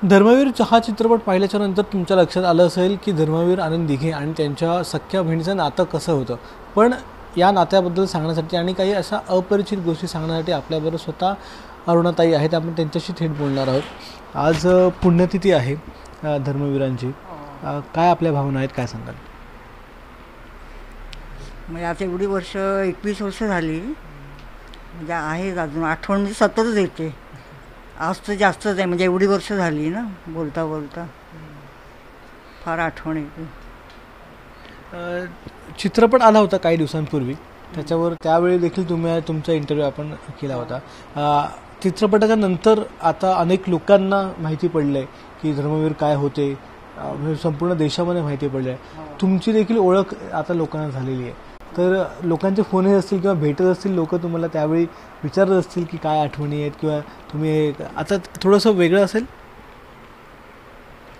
धर्मवीर हा चित्रपट पाहिल्याच्या नंतर तुमच्या लक्षात आलं असेल की धर्मवीर आनंद दिघे आणि त्यांच्या सख्या बहिणीचं नातं कसं होतं. पण या नात्याबद्दल सांगण्यासाठी आणि काही अशा अपरिचित गोष्टी सांगण्यासाठी आपल्याबरोबर स्वतः अरुणाताई आहेत. आपण त्यांच्याशी थेट बोलणार आहोत. आज पुण्यतिथी आहे धर्मवीरांची. काय आपल्या भावना आहेत, काय सांगाल? म्हणजे आता एवढी वर्ष 21 वर्ष झाली, म्हणजे आहे अजून आठवण म्हणजे सततच येते. आज तर जास्तच आहे, म्हणजे एवढी वर्ष झाली ना, बोलता बोलता फार आठवण येते. चित्रपट आला होता काही दिवसांपूर्वी, त्याच्यावर त्यावेळी देखील तुमचा इंटरव्ह्यू आपण केला होता. चित्रपटाच्या नंतर आता अनेक लोकांना माहिती पडलं आहे की धर्मवीर काय होते, संपूर्ण देशामध्ये माहिती पडलं आहे. तुमची देखील ओळख आता लोकांना झालेली आहे. तर लोकांचे फोनही असतील किंवा भेटत असतील लोक, तुम्हाला त्यावेळी विचारत असतील की काय आठवणी आहेत, किंवा तुम्ही आता थोडंसं वेगळं असेल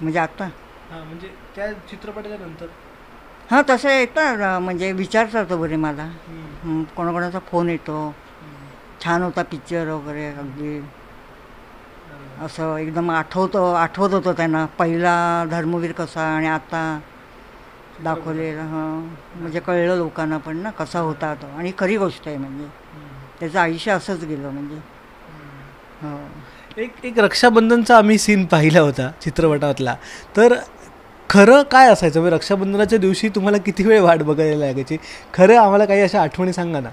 म्हणजे आता म्हणजे त्या चित्रपटाच्या नंतर हां तसं येतं, म्हणजे विचारतात बरे मला. कोणाकोणाचा फोन येतो, छान होता पिक्चर वगैरे, अगदी असं एकदम आठवत होतं त्यांना पहिला धर्मवीर कसा आणि आता दाखवलेला. म्हणजे कळलं लोकांना पण ना कसा होता तो, आणि खरी गोष्ट आहे. म्हणजे त्याचं आयुष्य असंच गेलं. म्हणजे एक रक्षाबंधनचा आम्ही सीन पाहिला होता चित्रपटातला. तर खरं काय असायचं? म्हणजे रक्षाबंधनाच्या दिवशी तुम्हाला किती वेळ वाट बघायला लागायची? खरं आम्हाला काही अशा आठवणी सांगा ना.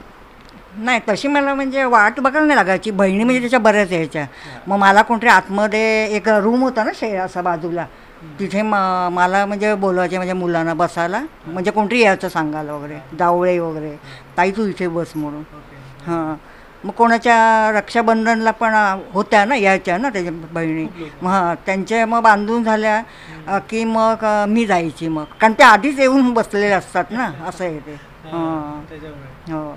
नाही तशी मला म्हणजे वाट बघायला नाही लागायची. बहिणी म्हणजे त्याच्या बऱ्याच यायच्या. मग मला कोणतरी आतमध्ये एक रूम होता ना असा बाजूला, तिथे मला म्हणजे बोलवायचे माझ्या मुलांना बसायला. म्हणजे कोणतरी यायचं सांगायला वगैरे, जावळे वगैरे, ताई तू इथे बस म्हणून. हां मग कोणाच्या रक्षाबंधनला पण होत्या ना, यायच्या ना त्याच्या बहिणी. हां त्यांच्या मग बांधून झाल्या की मग मी जायची. मग कारण ते आधीच येऊन बसलेले असतात ना, असं आहे ते. हो.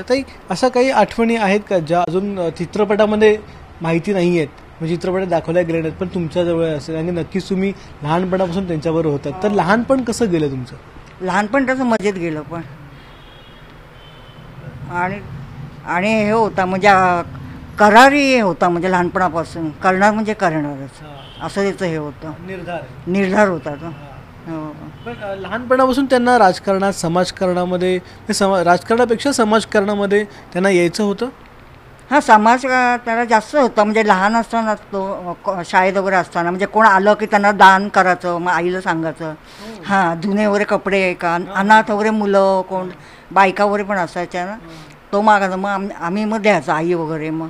ताई अशा काही आठवणी आहेत का ज्या अजून चित्रपटामध्ये माहिती नाही आहेत, म्हणजे चित्रपटात दाखवल्या गेल्या नाहीत, पण तुमच्याजवळ असेल आणि नक्कीच तुम्ही लहानपणापासून त्यांच्याबरोबर होतात? तर लहानपण कसं गेलं तुमचं? लहानपण तसं मजेत गेलं पण. आणि हे होता म्हणजे करारी होता, म्हणजे लहानपणापासून करणार म्हणजे करणारच असं त्याचं हे होतं, निर्धार होता तो. पण लहानपणापासून त्यांना राजकारणात, समाजकारणामध्ये, राजकारणापेक्षा समाजकारणामध्ये त्यांना यायचं होतं. हां समाज त्याला जास्त होता. म्हणजे लहान असताना तो शाळेत वगैरे असताना म्हणजे कोण आलं की त्यांना दान करायचं, मग आईला सांगायचं. हां जुने वगैरे कपडे, का अनाथ वगैरे मुलं, कोण बायका वगैरे पण असायच्या ना, तो मागायचा. मग आम्ही मग द्यायचं, आई वगैरे, मग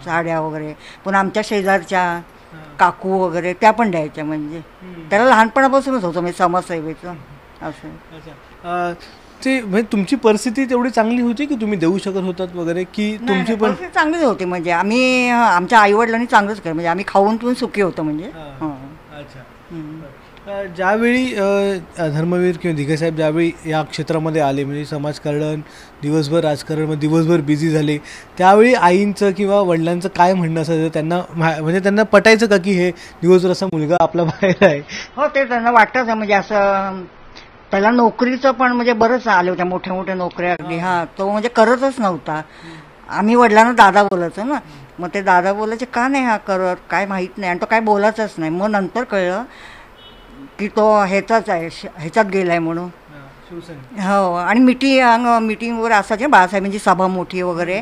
साड्या वगैरे. पण आमच्या शेजारच्या काकू वगैरे त्या पण द्यायच्या. म्हणजे त्याला लहानपणापासूनच होतं म्हणजे समाजसेवेचं असं. ते म्हणजे तुमची परिस्थिती तेवढी चांगली होती की तुम्ही देऊ शकत होतात वगैरे, की तुमची पण चांगलीच होती? म्हणजे आम्ही आमच्या आईवडिलांनी चांगलंच केलं. म्हणजे आम्ही खाऊन पिऊन सुखी होतो. म्हणजे ज्यावेळी धर्मवीर किंवा दिघेसाहेब ज्यावेळी या क्षेत्रामध्ये आले, म्हणजे समाजकारण, दिवसभर राजकारण, मग दिवसभर बिझी झाले, त्यावेळी आईंचं किंवा वडिलांचं काय म्हणणं असायचं त्यांना? म्हणजे त्यांना पटायचं का की हे दिवसभर असा मुलगा आपला बाहेर आहे? हो ते त्यांना वाटतंच. म्हणजे असं त्याला नोकरीचं पण म्हणजे बरंच आले होत्या, मोठ्या मोठ्या नोकऱ्या अगदी. हां तो म्हणजे करतच नव्हता. आम्ही वडिलांना दादा बोलायचो ना, मग ते दादा बोलायचे का नाही हा करत, काय माहीत नाही. आणि तो काय बोलायचाच नाही. मग नंतर कळलं की तो ह्याचाच आहे, ह्याच्यात गेलाय म्हणून. हो. आणि मिटिंग वगैरे असायची बाळासाहेबांची सभा मोठी वगैरे,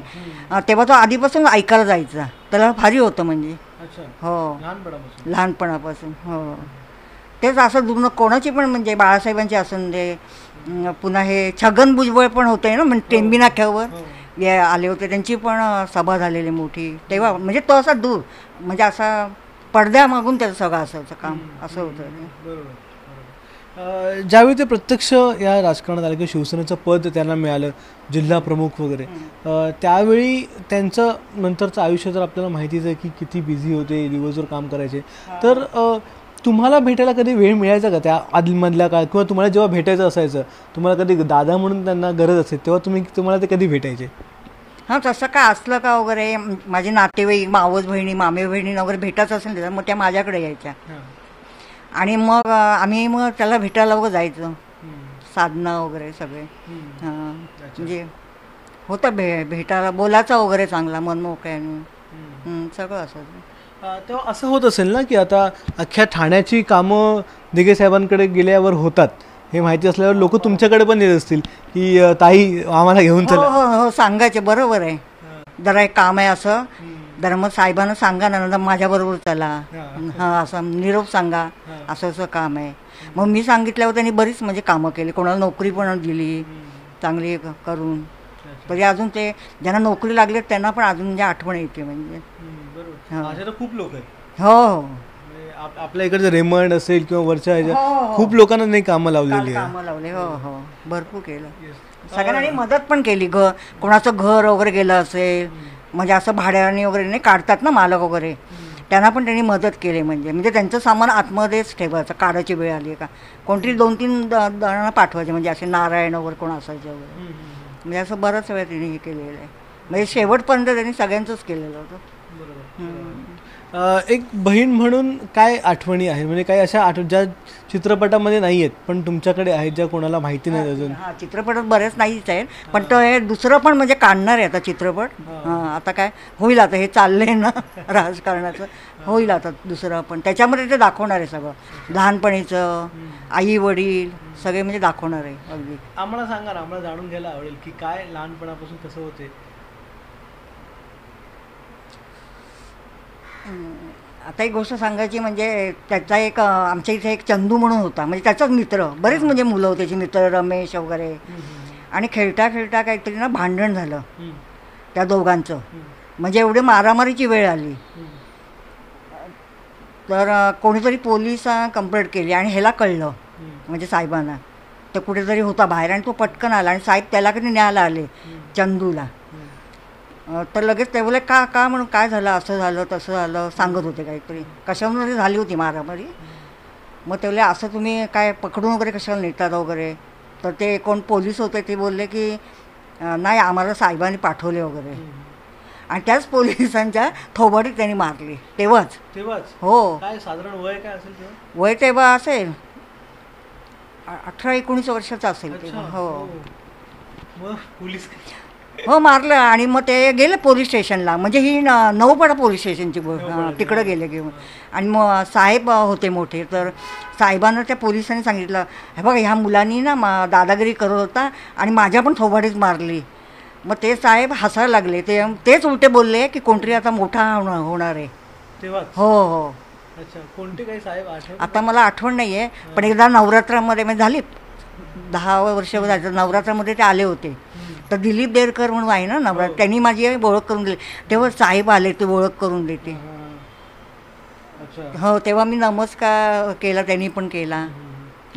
तेव्हा तो आधीपासून ऐकायला जायचा. त्याला भारी होतं म्हणजे. हो लहानपणापासून. हो तेच असं दुर्न कोणाची पण, म्हणजे बाळासाहेबांची असून दे, पुन्हा हे छगन भुजबळ पण होते ना, म्हणजे टेंबी नाक्यावर आले होते, त्यांची पण सभा झालेली मोठी तेव्हा. म्हणजे तो असा दूर, म्हणजे असा पडद्यामागून त्याचं सगळं असायचं काम, असं होतं. ज्यावेळी ते प्रत्यक्ष या राजकारणात आले, किंवा शिवसेनेचं पद त्यांना मिळालं, जिल्हा प्रमुख वगैरे, त्यावेळी त्यांचं नंतरचं आयुष्य तर आपल्याला माहितीच आहे की किती बिझी होते, दिवसभर काम करायचे. तर तुम्हाला भेटायला कधी वेळ मिळायचा का त्या आधीमधल्या काळात? किंवा तुम्हाला जेव्हा भेटायचं असायचं, तुम्हाला कधी दादा म्हणून त्यांना गरज असेल, तेव्हा तुम्हाला ते कधी भेटायचे? हां तसं काय असलं का वगैरे, माझे नातेवाईक, मावस बहिणी, मामे बहिणी वगैरे भेटायचं असेल त्याला, मग त्या माझ्याकडे यायच्या. आणि मग आम्ही मग त्याला भेटायला वगैरे जायचं, साधना वगैरे सगळे. हां म्हणजे होतं भेटायला, बोलायचा वगैरे चांगला, मनमोकळ्याने सगळं असायचं. तेव्हा असं होत असेल ना की आता अख्ख्या ठाण्याची कामं दिघे साहेबांकडे गेल्यावर होतात हे माहिती असल्यावर लोक तुमच्याकडे पण येत असतील की ताई आम्हाला घेऊन हो चला. हो हो सांगायचे, बरोबर आहे. जरा एक काम आहे असं, जरा मग साहेबांना सांगा ना, माझ्या बरोबर चला, हा असं निरोप सांगा, असं असं काम आहे. मग मी सांगितल्यावर त्यांनी बरीच म्हणजे कामं केली, कोणाला नोकरी पण दिली चांगली करून. तरी अजून ते ज्यांना नोकरी लागली त्यांना पण अजून म्हणजे आठवण येते म्हणजे. माझ्या तर खूप लोक आहेत. हो हो आपल्या इकडचं रेमंड असेल किंवा वरच्या ह्याच्या हो. खूप लोकांना नाही कामं लावलेली आहे. कामं लावले, हो हो भरपूर केलं. सगळ्यांनी मदत पण केली. कोणाचं घर वगैरे गेलं असेल म्हणजे असं भाड्याने वगैरे नाही काढतात ना मालक वगैरे, त्यांना पण त्यांनी मदत केली. म्हणजे त्यांचं सामान आतमध्येच ठेवायचं, काढायची वेळ आली का कोणतरी 2-3 जणांना पाठवायचे, म्हणजे असे नारायण वगैरे कोण असायचे वगैरे. म्हणजे असं बरंच वेळा त्यांनी हे केलेलं आहे. म्हणजे शेवटपर्यंत त्यांनी सगळ्यांचंच केलेलं होतं. एक बहीण म्हणून काय आठवणी आहे, म्हणजे काही अशा ज्या चित्रपटामध्ये नाही आहेत पण तुमच्याकडे आहेत, ज्या कोणाला माहिती नाही अजून? हा चित्रपटात बरेच नाहीच आहेत, पण तो हे दुसरं पण म्हणजे काढणार आहे आता चित्रपट. आता काय होईल, आता हे चाललंय ना राजकारणाचं, होईल आता दुसरं पण. त्याच्यामध्ये ते दाखवणार आहे सगळं, लहानपणीचं आई वडील सगळे म्हणजे दाखवणार आहे. अगदी आम्हाला सांगा ना, आम्हाला जाणून घ्यायला आवडेल की काय लहानपणापासून कसं होते. आता एक गोष्ट सांगायची म्हणजे त्याचा एक आमच्या इथे एक चंदू म्हणून होता, म्हणजे त्याचाच मित्र, बरेच म्हणजे मुलं होते त्याचे मित्र, रमेश वगैरे. आणि खेळता खेळता काहीतरी ना भांडण झालं त्या दोघांचं, म्हणजे एवढे मारामारीची वेळ आली. तर कोणीतरी पोलीस कंप्लेंट केली आणि ह्याला कळलं म्हणजे साहेबांना. तर कुठेतरी होता बाहेर आणि तो पटकन आला आणि साहेब त्याला कधी न्यायला आले चंदूला. तर लगेच ते बोले का म्हणून काय झालं, असं झालं तसं झालं सांगत होते, काहीतरी कशामुळे झाली होती मारामारी. मग ते बोले असं तुम्ही काय पकडून वगैरे कशाला नेतात वगैरे. तर ते कोण पोलीस होते ते बोलले की नाही आम्हाला साहेबांनी पाठवले वगैरे. आणि त्याच पोलिसांच्या थोबाडीत त्यांनी मारली तेव्हाच. हो. काय साधारण वय काय असेल तेव्हा? वय तेव्हा असेल 18-19 वर्षाचं असेल तेव्हा. हो पोलीस हो मारलं. आणि मग ते गेले पोलीस स्टेशनला, म्हणजे ही नवपाडा पोलीस स्टेशनची तिकडं गेले घेऊन. आणि मग साहेब होते मोठे, तर साहेबांना त्या पोलिसांनी सांगितलं हे बघा ह्या मुलांनी ना दादागिरी करत होता आणि माझ्या पण थोबाडीत मारली. मग ते साहेब हसायला लागले, तेच उलटे बोलले की कोणतरी आता मोठा होणार आहे. हो हो. कोणते काही साहेब आता मला आठवण नाही आहे, पण एकदा नवरात्रामध्ये म्हणजे झाली 10 वर्ष झाली, नवरात्रामध्ये ते आले होते. तर दिलीप देरकर म्हणून आहे ना नवरात्र, त्यांनी माझी ओळख करून दिली. तेव्हा साहेब आले, ते ओळख करून देते. हो तेव्हा मी नमस्कार केला, त्यांनी पण केला.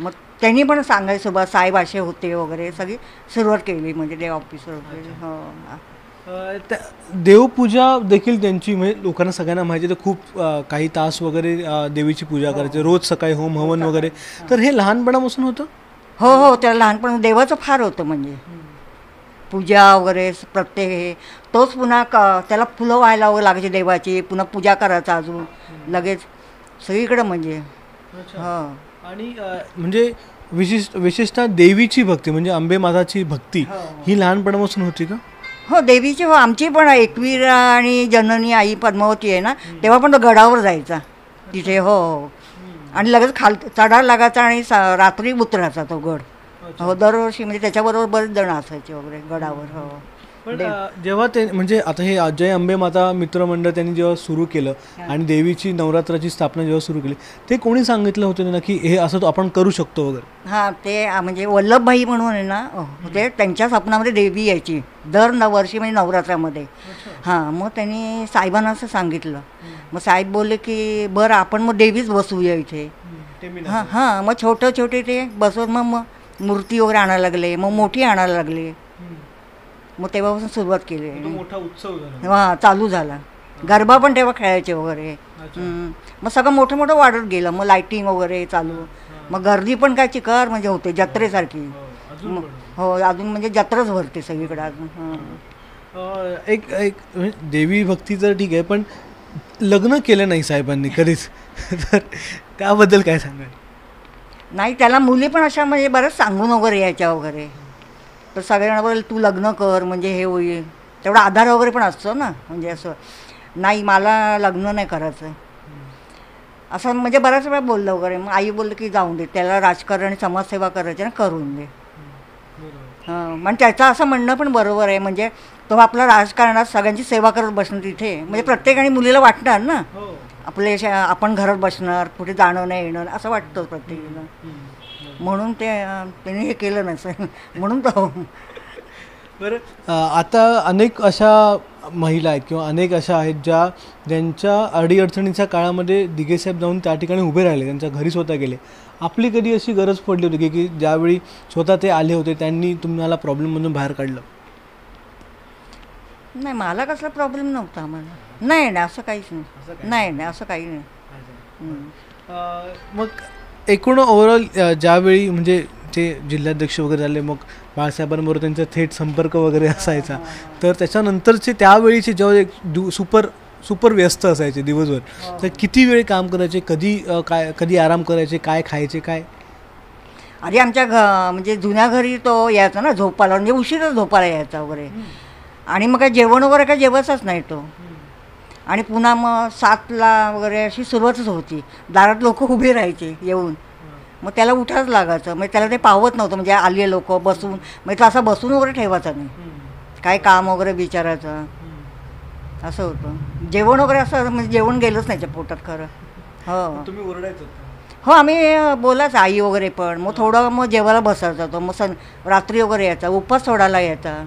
मग त्यांनी पण सांगायचं बा साहेब असे होते वगैरे, सगळी सुरुवात केली म्हणजे ते ऑफिसर वगैरे. हो देवपूजा देखील त्यांची, म्हणजे लोकांना सगळ्यांना माहिती आहे खूप काही तास वगैरे देवीची पूजा करायची रोज सकाळी, होम हवन वगैरे. तर हे लहानपणापासून होतं? हो हो त्याला लहानपण देवाचं फार होतं, म्हणजे पूजा वगैरे प्रत्येक हे. तोच पुन्हा त्याला फुलं व्हायला वगैरे लागायची देवाची, पुन्हा पूजा करायचा अजून लगेच सगळीकडं म्हणजे. हो. आणि म्हणजे विशेषतः देवीची भक्ती म्हणजे अंबे माताची भक्ती ही लहानपणापासून होती का? हो देवीची. हो आमची पण एकवीर आणि जननी आई पद्मावती आहे ना, तेव्हा पण तो गडावर जायचा तिथे. हो हो. आणि लगेच चढायला लागायचा आणि रात्री उतरायचा तो गड. हो दरवर्षी, म्हणजे त्याच्याबरोबर बरेच जण असायचे वगैरे गडावर. हो. पण जेव्हा ते म्हणजे आता हे जय अंबे माता मित्रमंडळ त्यांनी जेव्हा सुरू केलं आणि देवीची नवरात्राची स्थापना जेव्हा सुरू केली, ते कोणी सांगितलं होतं ना की हे असं आपण करू शकतो वगैरे? हां ते म्हणजे वल्लभभाई म्हणून आहे ना, ते त्यांच्या स्वप्नामध्ये देवी यायची दर वर्षी म्हणजे नवरात्रामध्ये. हां मग त्यांनी साहेबांना असं सांगितलं. मग साहेब बोलले की बरं आपण मग देवीच बसवूया इथे. हां हां मग छोटे ते बसवत मग मूर्ती वगैरे आणायला लागले, मग मोठी आणायला लागले. मग तेव्हापासून सुरुवात केली, मोठा उत्सव हां चालू झाला. गरबा पण तेव्हा खेळायचे वगैरे. मग सगळं मोठं वाढत गेलं. मग लाईटिंग वगैरे चालू, मग गर्दी पण काय चिकार म्हणजे होते जत्रेसारखी. हो अजून म्हणजे जत्राच भरते सगळीकडे अजून. एक देवी भक्ती तर ठीक आहे, पण लग्न केलं नाही साहेबांनी कधीच, तर त्याबद्दल काय सांगाल? नाही त्याला मुली पण अशा म्हणजे बरंच सांगून वगैरे यायच्या वगैरे. तर सगळ्यांना बोल तू लग्न कर म्हणजे हे होईल, तेवढा आधार वगैरे पण असतो ना म्हणजे असं. नाही मला लग्न नाही करायचं असं म्हणजे बऱ्याच वेळा बोललं वगैरे. मग आई बोललं की जाऊन दे, त्याला राजकारण आणि समाजसेवा करायची ना, करून दे. हां, म्हणजे त्याचं असं म्हणणं पण बरोबर आहे. म्हणजे तो आपला राजकारणात सगळ्यांची सेवा करत बसणार तिथे, म्हणजे प्रत्येकाने मुलीला वाटणार ना आपले आपण घरात बसणार, कुठे जाणं नाही येणं असं वाटतं प्रत्येकाला. म्हणून त्याने हे केलं नसेल म्हणून तो. बरं, आता अनेक अशा महिला आहेत किंवा अनेक अशा आहेत ज्यांच्या अडीअडचणीच्या काळामध्ये दिघेसाहेब जाऊन त्या ठिकाणी उभे राहिले, त्यांच्या घरी स्वतः गेले. आपली कधी अशी गरज पडली होती की ज्यावेळी स्वतः ते आले होते त्यांनी तुम्हाला प्रॉब्लेममधून बाहेर काढलं? नाही, मला कसला प्रॉब्लेम नव्हता. मला नाही नाही असं काहीच नाही. नाही नाही असं काही नाही. मग एकूण ओव्हरऑल ज्यावेळी म्हणजे ते जिल्हाध्यक्ष वगैरे झाले, मग बाळासाहेबांबरोबर त्यांचा थेट संपर्क वगैरे असायचा, तर त्याच्यानंतरचे त्यावेळीचे जेव्हा एक सुपर व्यस्त असायचे दिवसभर, तर किती वेळ काम करायचे, कधी आराम करायचे, काय खायचे, काय? आधी आमच्या म्हणजे जुन्या घरी तो यायचा ना झोपायला, म्हणजे उशीरच झोपायला यायचा वगैरे. आणि मग काय जेवण वगैरे काय जेवायचाच नाही तो. आणि पुन्हा मग 7ला वगैरे अशी सुरुवातच होती. दारात लोक उभे राहायचे येऊन, मग त्याला उठाच लागायचं. म्हणजे त्याला ते पावत नव्हतं, म्हणजे आले लोक बसून, म्हणजे तो असं बसून वगैरे ठेवायचा नाही, काय काम वगैरे विचारायचं असं होतं. जेवण वगैरे असं म्हणजे जेवण गेलंच नाही त्या पोटात खरं. हो, तुम्ही ओरडायचं? हो, आम्ही बोलायचं आई वगैरे पण. मग थोडं मग जेवायला बसायचा तो. मग रात्री वगैरे यायचा, उपवास सोडायला यायचा.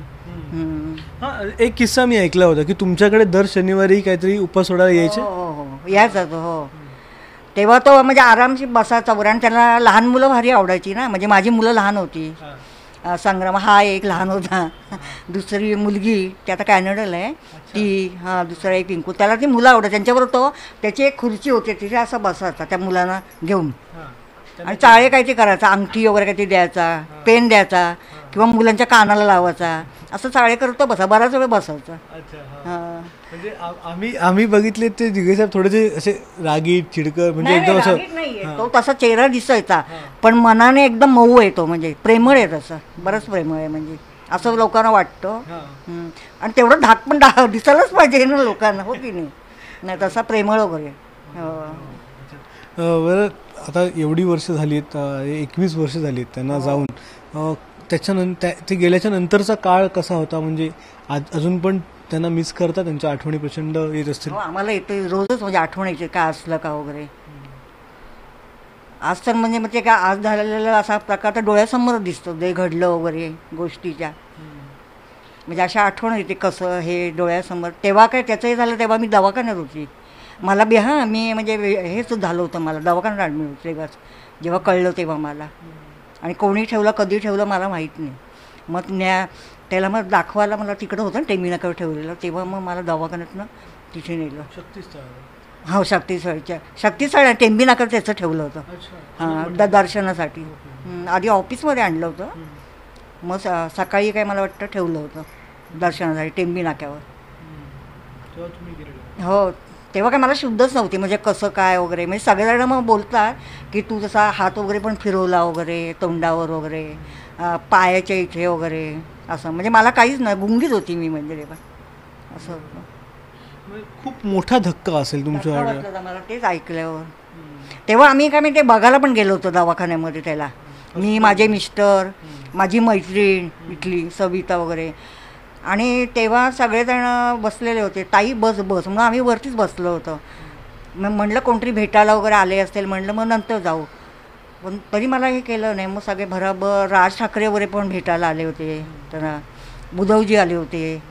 हां, एक किस्सा मी ऐकला होता की तुमच्याकडे दर शनिवारी काहीतरी उपवास सोडायला यायचे. हो, यायचा तो. हो, तेव्हा तो म्हणजे आरामशी बसायचा वगैरे. आणि त्याला लहान मुलं भारी आवडायची ना, म्हणजे माझी मुलं लहान होती. संग्राम हा एक लहान होता, दुसरी मुलगी ती आता कॅनडाला आहे ती, हां, दुसरा एक पिंकू. त्याला ती मुलं आवडत. त्यांच्याबरोबर तो त्याची एक खुर्ची होती तिथे असं बसायचा त्या मुलांना घेऊन. आणि चाळे काहीतरी करायचा, अंगठी वगैरे काहीतरी द्यायचा, पेन द्यायचा किंवा मुलांच्या कानाला लावायचा, असं चाळे करतो बसा, बराच वेळ बसायचा. हां, म्हणजे आम्ही बघितले ते दिघेसाहेब थोडेसे असे रागीट, चिडकर, म्हणजे एकदम असं. तो तसा चेहरा दिसायचा, पण मनाने एकदम मऊ आहे तो, म्हणजे प्रेमळ आहे तसं, बरंच प्रेमळ आहे म्हणजे असं लोकांना वाटतं. आणि तेवढं धाक पण दिसायलाच पाहिजे ना लोकांना, हो की नाही, तसा प्रेमळ वगैरे. बरं, आता एवढी वर्ष झाली आहेत, 21 वर्ष झाली आहेत त्यांना जाऊन. त्याच्यानंतर ते गेल्याच्या नंतरचा काळ कसा होता? म्हणजे अजून पण त्यांना मिस करता, त्यांच्या आठवणी प्रचंड येत असतील? आम्हाला येते रोजच, म्हणजे आठवण यायची काय असलं का वगैरे. आज तर म्हणजे काय आज झालेला असा प्रकार तर डोळ्यासमोर दिसतो, जे घडलं वगैरे गोष्टीच्या, म्हणजे अशा आठवण येते कसं हे डोळ्यासमोर. तेव्हा काय त्याचंही झालं तेव्हा मी दवाखान्यात होती. मला मी म्हणजे हेच झालं होतं, मला दवाखान्यात ॲडमिट होते तेव्हाच, जेव्हा कळलं तेव्हा मला. आणि कोणी ठेवलं, कधी ठेवलं मला माहीत नाही. मग त्याला मग दाखवायला मला तिकडं होतं ना टेमिनाकडे ठेवलेलं, तेव्हा मग मला दवाखान्यातनं तिथे नेलं. हो, शक्तीस्थळ टेंबिनाकडे त्याचं ठेवलं होतं. हां, दर्शनासाठी. आधी ऑफिसमध्ये आणलं होतं, मग सकाळी काय मला वाटतं ठेवलं होतं दर्शनासाठी टेंबी नाक्यावर. हो, तेव्हा काय मला शुद्धच नव्हती, म्हणजे कसं काय वगैरे. म्हणजे सगळेजण मग बोलतात की तू जसा हात वगैरे पण फिरवला वगैरे, तोंडावर वगैरे, पायाच्या इथे वगैरे असं. म्हणजे मला काहीच नाही, गुंगीच होती मी म्हणजे तेव्हा, असं होतं. खूप मोठा धक्का असेल तुमच्या मला तेच ऐकल्यावर. तेव्हा आम्ही काय ते बघायला पण गेलो होतो दवाखान्यामध्ये त्याला, मी, माझे मिस्टर, माझी मैत्रीण इथली सविता वगैरे. आणि तेव्हा सगळेजण बसलेले होते, ताई बस म्हणून आम्ही वरतीच बसलो होतो. मग म्हटलं कोणतरी भेटायला वगैरे आले असतील, म्हटलं मग नंतर जाऊ, पण तरी मला हे केलं नाही. मग सगळे भराभर राज ठाकरे वगैरे पण भेटायला आले होते, तर बुधवजी आले होते.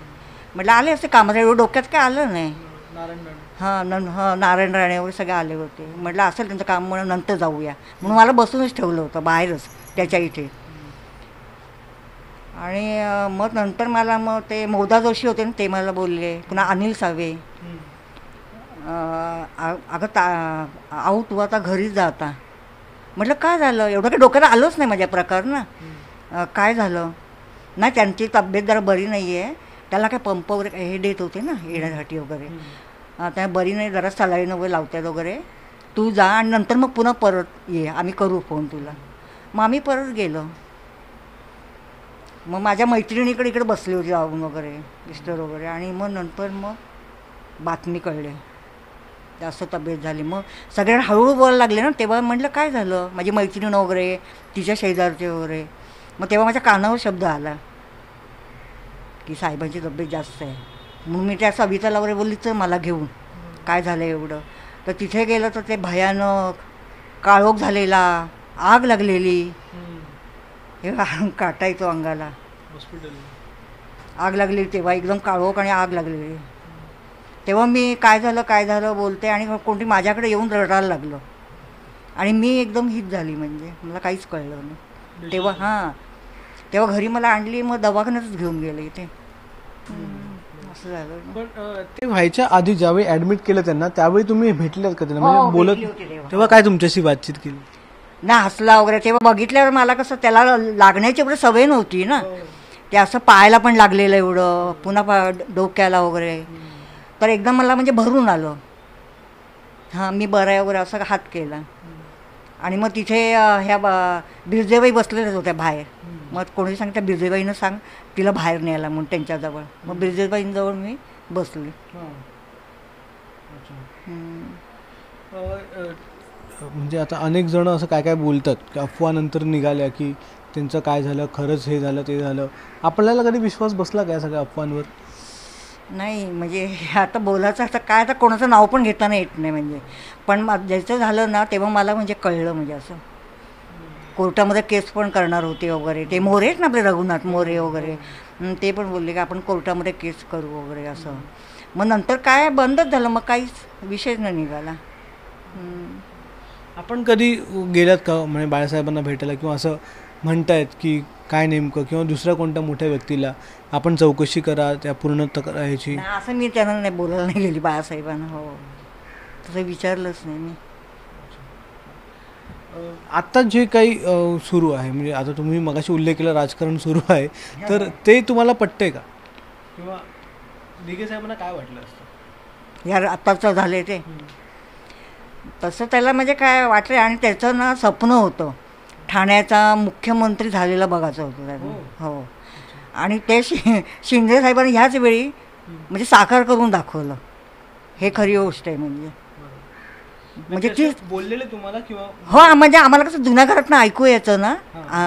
म्हटलं आले असते कामाला, एवढं डोक्यात काय आलं नाही. नारायण राणे वगैरे सगळे आले होते. म्हटलं असेल त्यांचं काम, म्हणून नंतर जाऊया म्हणून मला बसूनच ठेवलं होतं बाहेरच त्याच्या इथे. आणि मग नंतर मला मग ते मोदा जोशी होते ना, ते मला बोलले, पुन्हा अनिल सावे, अगं आऊ तू आता घरी जा आता. म्हटलं काय झालं, एवढं काही डोक्याला आलंच नाही माझ्या प्रकार ना. काय झालं नाही, त्यांची तब्येत जरा बरी नाही आहे, त्याला काय पंप वगैरे हे देत होते ना येण्यासाठी वगैरे, त्या बरी नाही, जरा सलाईन वगैरे लावतात वगैरे, तू जा आणि नंतर मग पुन्हा परत ये, आम्ही करू फोन तुला. मग आम्ही परत गेलो. मग माझ्या मैत्रिणीकडे इकडे बसली होती जाऊन वगैरे, मिस्टर वगैरे. आणि मग नंतर मग बातमी कळली, जास्त तब्येत झाली. मग सगळ्यांना हळूहळू बोलायला लागले ना. तेव्हा म्हटलं काय झालं, माझी मैत्रीण वगैरे, तिच्या शेजारचे वगैरे. मग तेव्हा माझ्या कानावर शब्द आला की साहेबांची तब्येत जास्त आहे. मग मी त्या सविताला वगैरे बोलली तर मला घेऊन काय झालं एवढं. तर तिथे गेलं तर ते भयानक काळोख झालेला, आग लागलेली, हे काटा येतो अंगाला. आग लागलेली तेव्हा, एकदम काळोख आणि आग लागलेली. तेव्हा मी काय झालं बोलते आणि कोणती माझ्याकडे येऊन रडायला लागलं आणि मी एकदम हिट झाली, म्हणजे मला काहीच कळलं नाही तेव्हा. तेव्हा घरी मला आणली, मग दवाखान्यातच घेऊन गेले इथे. असं झालं. पण ते व्हायच्या आधी ज्यावेळी ऍडमिट केलं त्यांना, त्यावेळी तुम्ही भेटल्यात का त्यांना, म्हणजे बोलत तेव्हा काय तुमच्याशी बातचीत केली ना, हसला वगैरे. तेव्हा बघितल्यावर मला कसं त्याला लागण्याची एवढी सवय नव्हती ना. ते असं पायाला पण लागलेलं एवढं, पुन्हा डोक्याला वगैरे. तर एकदम मला म्हणजे भरून आलं. मी बरं आहे वगैरे असं हात केला. आणि मग तिथे ह्या बिरजेबाई बसलेल्याच होत्या बाहेर. मग कोणी सांगितलं बिरजेबाईनं सांग तिला बाहेर न्यायला म्हणून त्यांच्याजवळ. मग बिरजेबाईंजवळ मी बसले. म्हणजे आता अनेक जण असं काय काय बोलतात की अफवानंतर निघाल्या की त्यांचं काय झालं, खरंच हे झालं ते झालं. आपल्याला कधी विश्वास बसला काय सगळ्या अफवांवर? नाही, म्हणजे आता बोलायचं आता काय, आता कोणाचं नाव पण घेताना येत नाही. म्हणजे पण ज्याचं झालं ना तेव्हा मला म्हणजे कळलं. म्हणजे असं कोर्टामध्ये केस पण करणार होते वगैरे. ते मोरे आहेत ना आपले, रघुनाथ मोरे वगैरे, ते पण बोलले की आपण कोर्टामध्ये केस करू वगैरे असं. मग नंतर काय बंदच झालं, मग काहीच विषयच नाही निघाला. आपण कधी गेलात का म्हणजे बाळासाहेबांना भेटायला, किंवा असं म्हणतायत की काय नेमकं, किंवा दुसऱ्या कोणत्या मोठ्या व्यक्तीला आपण चौकशी करा त्या पूर्ण ह्याची? असं मी त्यांना नाही बोलायला नाही गेली बाळासाहेबांना. हो, तसं विचारलंच नाही मी. आता जे काही सुरू आहे, म्हणजे आता तुम्ही मगाशी उल्लेख केला राजकारण सुरू आहे, तर ते तुम्हाला पटतंय का, किंवा दिघे साहेबांना काय वाटलं असतं यार आत्ताचं झाले ते? तसं त्याला म्हणजे काय वाटलं, आणि त्याचं ना स्वप्न होतं ठाण्याचा मुख्यमंत्री झालेला बघायचं होतं त्याला. हो, आणि ते शिंदे साहेबांनी ह्याच वेळी म्हणजे साकार करून दाखवलं. हे खरी गोष्ट आहे. म्हणजे ती बोललेले तुम्हाला, किंवा? हो, म्हणजे आम्हाला कसं जुन्या घरातनं ऐकू यायचं ना.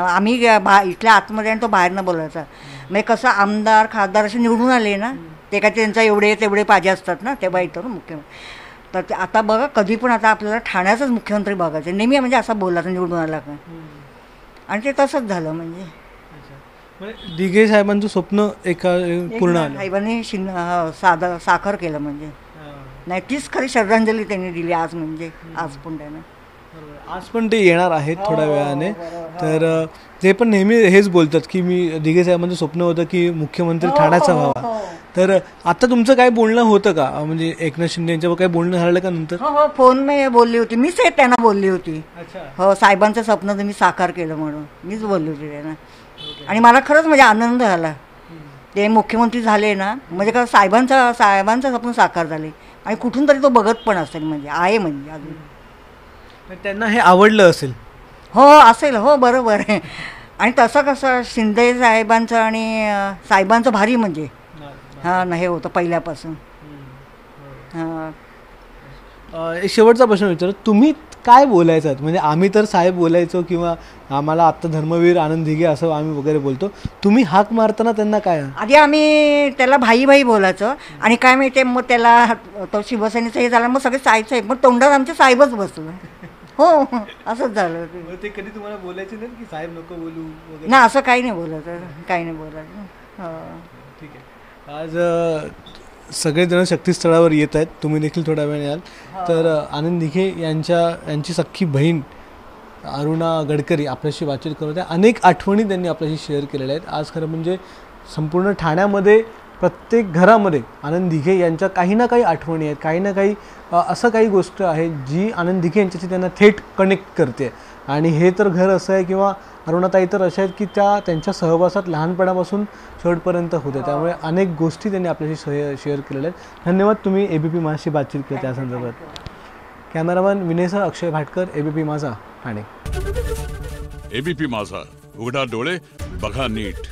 आम्ही इथल्या आतमध्ये आणि तो बाहेरनं बोलायचा. म्हणजे कसं आमदार खासदार असे निवडून आले ना, ते काय त्यांचा एवढे तेवढे पाहिजे असतात ना तेव्हा इथं मुख्यमंत्री. तर ते आता बघा, कधी पण आता आपल्याला ठाण्याचाच मुख्यमंत्री बघायचं नेहमी, म्हणजे असा बोलायचा निवडून आला का. आणि ते तसंच झालं. म्हणजे दिघे साहेबांचं स्वप्न एका पूर्ण आलं. साहेबांनी साखर केलं. म्हणजे नाही, तीच खरी श्रद्धांजली त्यांनी दिली आज. म्हणजे आज पण त्यानं, आज पण ते येणार आहेत थोड्या वेळाने. तर ते पण नेहमी हेच बोलतात की मी दिघे साहेबांचं स्वप्न होतं की मुख्यमंत्री ठाण्याचा व्हावा. तर आता तुमचं काय बोलणं होतं का, म्हणजे एकनाथ शिंदे यांच्यावर काही बोलणं झालं का नंतर? हो, फोन मी बोलली होती, मीच त्यांना बोलली होती. हो, साहेबांचं स्वप्न तुम्ही साकार केलं म्हणून मीच बोलली होती त्यांना. आणि मला खरंच म्हणजे आनंद झाला. ते मुख्यमंत्री झाले ना, म्हणजे का साहेबांचं स्वप्न साकार झाले. आणि कुठून तरी तो बघत पण असेल, म्हणजे आहे म्हणजे अजून त्यांना हे आवडलं असेल. हो, असेल. हो, बरोबर आहे. आणि तसं कसं शिंदे साहेबांचं आणि साहेबांचं भारी म्हणजे हे होतं पहिल्यापासून. शेवटचा प्रश्न विचारतो, तुम्ही काय बोलायचं? म्हणजे आम्ही तर साहेब बोलायचो, किंवा आम्हाला आत्ता धर्मवीर आनंद दिघे असं आम्ही वगैरे बोलतो. तुम्ही हाक मारताना त्यांना काय? आधी आम्ही त्याला भाई बोलायचो. आणि काय माहिती, मग त्याला तो शिवसेनेचं हे झालं, मग सगळे साहेब, मग तोंडात आमचे साहेबच बसलं. हो, असंच झालं. ते कधी तुम्हाला बोलायचे नाही की साहेब नको बोलू वगैरे? ना, असं काही नाही बोलायचं, काही नाही बोलायचं. हो, ठीक आहे. आज सगळेजण शक्तीस्थळावर येत आहेत, तुम्ही देखील थोड्या वेळ याल. तर आनंद दिघे यांची सख्खी बहीण अरुणा गडकरी आपल्याशी बातचीत करत होत्या. अनेक आठवणी त्यांनी आपल्याशी शेअर केलेल्या आहेत. आज खरं म्हणजे संपूर्ण ठाण्यामध्ये प्रत्येक घरामध्ये आनंद दिघे यांच्या काही ना काही आठवणी आहेत, काही ना काही असं काही गोष्ट आहे जी आनंद दिघे यांच्याशी त्यांना थेट कनेक्ट करते. आणि हे तर घर असं आहे, किंवा अरुणाताई तर अशा आहेत की त्यांच्या सहवासात लहानपणापासून शेवटपर्यंत होते. त्यामुळे अनेक गोष्टी त्यांनी आपल्याशी शेअर केलेल्या आहेत. धन्यवाद, तुम्ही ABP माझ्याशी बातचीत केली त्या संदर्भात. कॅमेरामॅन विनयसह अक्षय भाटकर, ABP माझा, ठाणे. ABP माझा, उघडा डोळे बघा नीट.